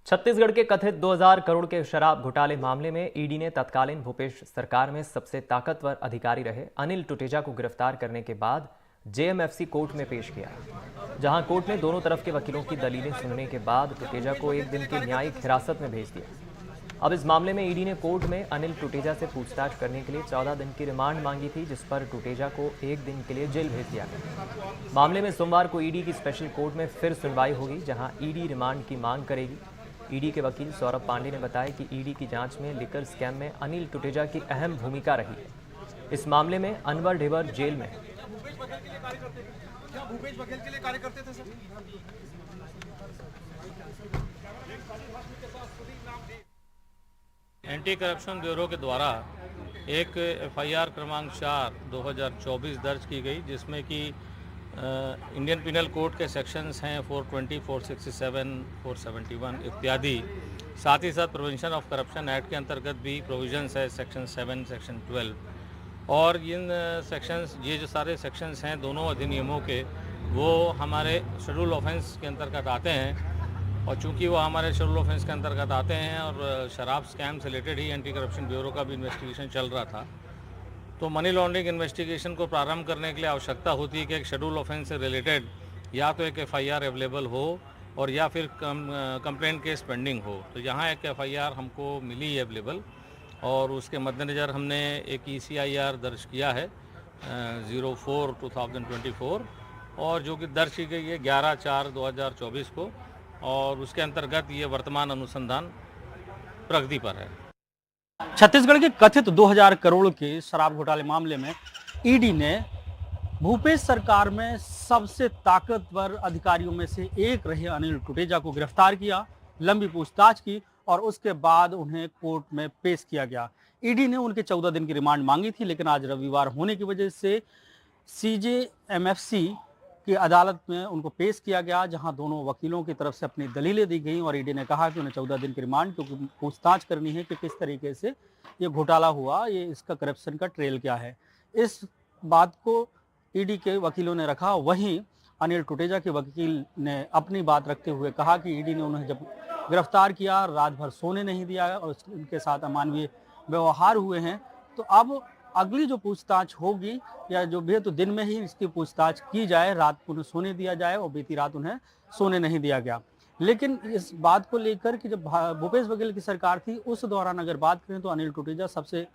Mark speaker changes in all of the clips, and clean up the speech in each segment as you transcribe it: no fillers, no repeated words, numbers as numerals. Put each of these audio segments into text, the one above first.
Speaker 1: छत्तीसगढ़ के कथित 2000 करोड़ के शराब घोटाले मामले में ईडी ने तत्कालीन भूपेश सरकार में सबसे ताकतवर अधिकारी रहे अनिल टुटेजा को गिरफ्तार करने के बाद जेएमएफसी कोर्ट में पेश किया, जहां कोर्ट ने दोनों तरफ के वकीलों की दलीलें सुनने के बाद टुटेजा को एक दिन की न्यायिक हिरासत में भेज दिया। अब इस मामले में ईडी ने कोर्ट में अनिल टुटेजा से पूछताछ करने के लिए 14 दिन की रिमांड मांगी थी, जिस पर टुटेजा को एक दिन के लिए जेल भेज दिया गया। मामले में सोमवार को ईडी की स्पेशल कोर्ट में फिर सुनवाई होगी, जहां ईडी रिमांड की मांग करेगी। ईडी के वकील सौरभ पांडे ने बताया कि ईडी की जांच में लिकर स्कैम में अनिल टुटेजा की अहम भूमिका रही है। इस मामले में अनवर ढेबर जेल में है।
Speaker 2: भूपेश बघेल के लिए कार्य करते थे सर?
Speaker 3: एंटी करप्शन ब्यूरो के द्वारा एक एफआईआर क्रमांक 4/2024 दर्ज की गई, जिसमें कि इंडियन पिनल कोड के सेक्शंस हैं 420, 467, 471 इत्यादि। साथ ही साथ प्रिवेंशन ऑफ करप्शन एक्ट के अंतर्गत भी प्रोविजंस है सेक्शन 7, सेक्शन 12। और इन सेक्शंस, ये जो सारे सेक्शंस हैं दोनों अधिनियमों के, वो हमारे शेड्यूल ऑफेंस के अंतर्गत आते हैं। और चूंकि वो हमारे शेड्यूल ऑफेंस के अंतर्गत आते हैं और शराब स्कैम से रिलेटेड ही एंटी करप्शन ब्यूरो का भी इन्वेस्टिगेशन चल रहा था, तो मनी लॉन्ड्रिंग इन्वेस्टिगेशन को प्रारंभ करने के लिए आवश्यकता होती है कि एक शेड्यूल ऑफेंस से रिलेटेड या तो एक एफआईआर अवेलेबल हो और या फिर कंप्लेंट केस पेंडिंग हो। तो यहाँ एक एफआईआर हमको मिली है अवेलेबल, और उसके मद्देनज़र हमने एक ईसीआईआर दर्ज किया है 04/2024, और जो कि दर्ज की गई है 11/4/2024 को, और उसके अंतर्गत ये वर्तमान अनुसंधान प्रगति पर है।
Speaker 4: छत्तीसगढ़ के कथित 2000 करोड़ के शराब घोटाले मामले में ईडी ने भूपेश सरकार में सबसे ताकतवर अधिकारियों में से एक रहे अनिल टुटेजा को गिरफ्तार किया, लंबी पूछताछ की और उसके बाद उन्हें कोर्ट में पेश किया गया। ईडी ने उनके 14 दिन की रिमांड मांगी थी, लेकिन आज रविवार होने की वजह से सीजेएमएफसी की अदालत में उनको पेश किया गया, जहां दोनों वकीलों की तरफ से अपनी दलीलें दी गई और ईडी ने कहा कि उन्हें 14 दिन की रिमांड, क्योंकि पूछताछ करनी है कि किस तरीके से ये घोटाला हुआ, ये इसका करप्शन का ट्रेल क्या है। इस बात को ईडी के वकीलों ने रखा। वहीं अनिल टुटेजा के वकील ने अपनी बात रखते हुए कहा कि ईडी ने उन्हें जब गिरफ्तार किया, रात भर सोने नहीं दिया और उनके साथ अमानवीय व्यवहार हुए हैं, तो अब अगली जो पूछताछ होगी या जो भी है, तो दिन में ही इसकी पूछताछ की जाए, रात को उन्हें सोने दिया जाए, और बीती रात उन्हें सोने नहीं दिया गया। लेकिन इस बात को लेकर कि जब भूपेश बघेल की सरकार थी, उस दौरान अगर बात करें तो अनिल टुटेजा सबसे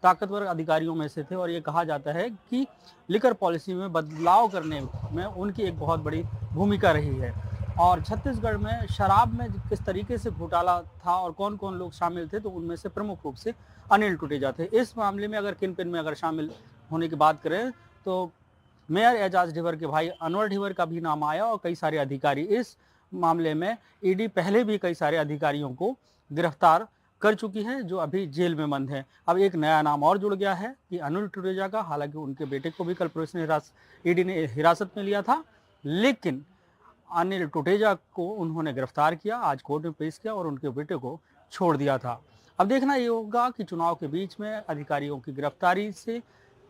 Speaker 4: ताकतवर अधिकारियों में से थे, और ये कहा जाता है कि लिकर पॉलिसी में बदलाव करने में उनकी एक बहुत बड़ी भूमिका रही है। और छत्तीसगढ़ में शराब में किस तरीके से घोटाला था और कौन कौन लोग शामिल थे, तो उनमें से प्रमुख रूप से अनिल टुटेजा थे। इस मामले में अगर किन पिन में अगर शामिल होने की बात करें तो मेयर एजाज ढेबर के भाई अनवर ढेबर का भी नाम आया, और कई सारे अधिकारी। इस मामले में ईडी पहले भी कई सारे अधिकारियों को गिरफ्तार कर चुकी है, जो अभी जेल में बंद है। अब एक नया नाम और जुड़ गया है कि अनिल टुटेजा का। हालांकि उनके बेटे को भी कल पुलिस ने ईडी ने हिरासत में लिया था, लेकिन अनिल टुटेजा को उन्होंने गिरफ्तार किया, आज कोर्ट में पेश किया और उनके बेटे को छोड़ दिया था। अब देखना ये होगा कि चुनाव के बीच में अधिकारियों की गिरफ्तारी से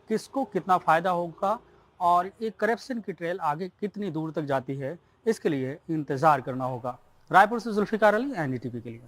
Speaker 4: किसको कितना फायदा होगा और एक करप्शन की ट्रेल आगे कितनी दूर तक जाती है, इसके लिए इंतजार करना होगा। रायपुर से जुल्फिकार अली, एनडीटीवी के लिए।